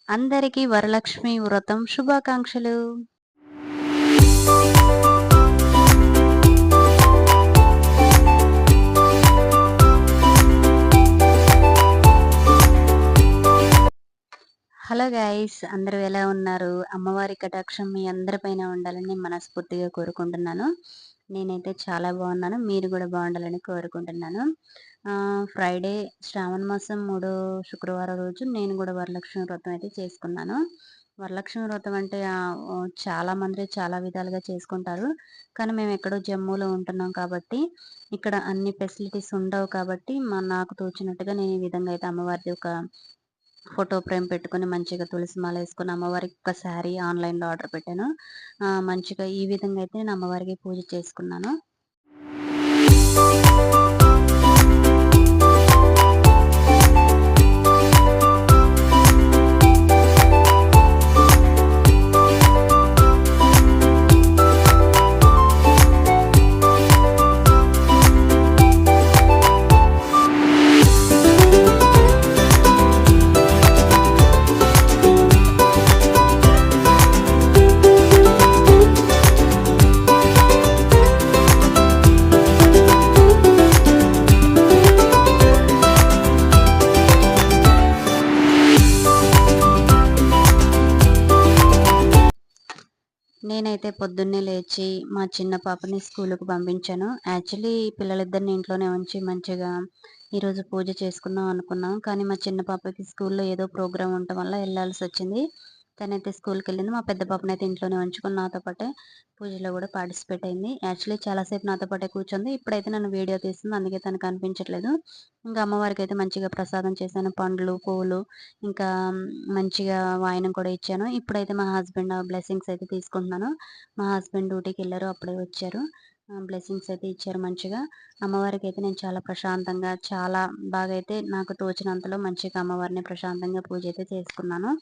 అందరికీ వరలక్ష్మి వ్రతం శుభాకాంక్షలు. Hello guys! అందరూ ఎలా ఉన్నారు? అమ్మవారి కటాక్షం మీ అందరిపైన ఉండాలని మనస్ఫూర్తిగా కోరుకుంటున్నాను. నేనైతే చాలా బాగున్నాను. మీరు కూడా బాగుండాలని కోరుకుంటున్నాను. ఫ్రైడే శ్రావణ మాసం 3 శుక్రవారం రోజు నేను కూడా వరలక్ష్మి వ్రతం అయితే చేసుకున్నాను. వరలక్ష్మి వ్రతం అంటే చాలామంది చాలా విధాలుగా చేసుకుంటారు. కానీ మేము ఎక్కడో జమ్మూలో ఉంటున్నాం కాబట్టి ఇక్కడ అన్ని ఫెసిలిటీస్ ఉండవు కాబట్టి నాకు తోచినట్టుగా నేను ఈ విధంగా అయితే అమ్మవారిది ఒక ఫోటో ఫ్రేమ్ పెట్టుకొని మంచిగా తులసి మాల వేసుకొని అమ్మవారికి ఒక శారీ ఆన్లైన్లో ఆర్డర్ పెట్టాను. మంచిగా ఈ విధంగా అయితే నేను అమ్మవారికి పూజ చేసుకున్నాను. నేనైతే పొద్దున్నే లేచి మా చిన్న పాపని స్కూలుకు పంపించాను. యాక్చువల్లీ పిల్లలిద్దరిని ఇంట్లోనే ఉంచి మంచిగా ఈరోజు పూజ చేసుకుందాం అనుకున్నాం. కానీ మా చిన్న పాపకి స్కూల్లో ఏదో ప్రోగ్రామ్ ఉండటం వల్ల వెళ్ళాల్సి వచ్చింది. తనైతే స్కూల్కి వెళ్ళింది. మా పెద్ద పాపనైతే ఇంట్లోనే ఉంచుకుని నాతో పాటే పూజలో కూడా పార్టిసిపేట్ అయింది. యాక్చువల్లీ చాలాసేపు నాతో పాటే కూర్చుంది. ఇప్పుడైతే నన్ను వీడియో తీస్తుంది. అందుకే తనకు కనిపించట్లేదు. ఇంకా అమ్మవారికి అయితే మంచిగా ప్రసాదం చేశాను. పండ్లు, పువ్వులు, ఇంకా మంచిగా వాయనం కూడా ఇచ్చాను. ఇప్పుడైతే మా హస్బెండ్ బ్లెస్సింగ్స్ అయితే తీసుకుంటున్నాను. మా హస్బెండ్ డ్యూటీకి వెళ్ళారు, అప్పుడే వచ్చారు. బ్లెస్సింగ్స్ అయితే ఇచ్చారు మంచిగా. అమ్మవారికి అయితే నేను చాలా ప్రశాంతంగా చాలా బాగా అయితే నాకు తోచినంతలో మంచిగా అమ్మవారిని ప్రశాంతంగా పూజ అయితే చేసుకున్నాను.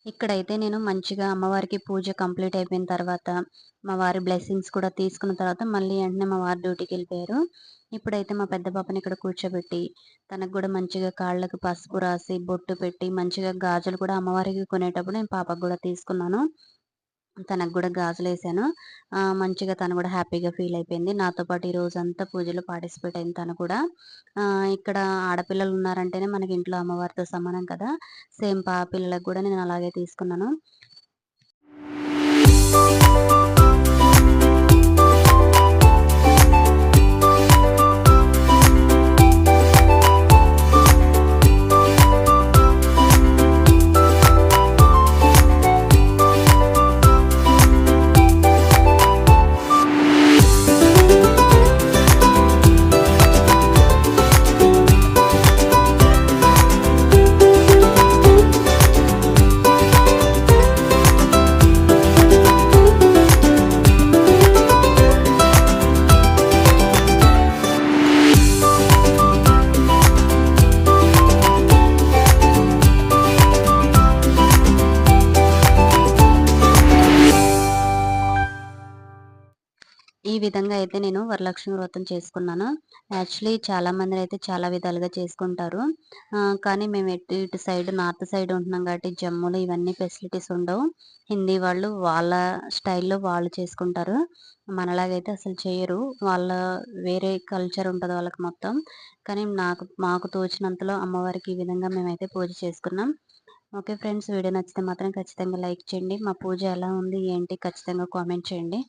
ఇక్కడైతే నేను మంచిగా అమ్మవారికి పూజ కంప్లీట్ అయిపోయిన తర్వాత మా వారి బ్లెస్సింగ్స్ కూడా తీసుకున్న తర్వాత మళ్ళీ వెంటనే మా వారు డ్యూటీకి వెళ్ళిపోయారు. ఇప్పుడైతే మా పెద్ద పాపని ఇక్కడ కూర్చోబెట్టి తనకు కూడా మంచిగా కాళ్ళకు పసుపు రాసి బొట్టు పెట్టి మంచిగా గాజులు కూడా అమ్మవారికి కొనేటప్పుడు నేను పాపకు కూడా తీసుకున్నాను. తనకు కూడా గాజులేసాను. మంచిగా తను కూడా హ్యాపీగా ఫీల్ అయిపోయింది. నాతో పాటు ఈ రోజంతా పూజలో పార్టిసిపేట్ అయింది తను కూడా. ఇక్కడ ఆడపిల్లలు ఉన్నారంటేనే మనకి ఇంట్లో అమ్మవారితో సమానం కదా! సేమ్ పిల్లలకు కూడా నేను అలాగే తీసుకున్నాను. ఈ విధంగా అయితే నేను వరలక్ష్మి వ్రతం చేసుకున్నాను. యాక్చువల్లీ చాలామంది అయితే చాలా విధాలుగా చేసుకుంటారు. కానీ మేము ఇటు సైడ్ నార్త్ సైడ్ ఉంటున్నాం కాబట్టి జమ్మూలో ఇవన్నీ ఫెసిలిటీస్ ఉండవు. హిందీ వాళ్ళు వాళ్ళ స్టైల్లో వాళ్ళు చేసుకుంటారు. మనలాగైతే అసలు చేయరు. వాళ్ళ వేరే కల్చర్ ఉంటుంది వాళ్ళకి మొత్తం. కానీ మాకు తోచినంతలో అమ్మవారికి ఈ విధంగా మేమైతే పూజ చేసుకున్నాం. ఓకే ఫ్రెండ్స్, వీడియో నచ్చితే మాత్రం ఖచ్చితంగా లైక్ చేయండి. మా పూజ ఎలా ఉంది ఏంటి ఖచ్చితంగా కామెంట్ చేయండి.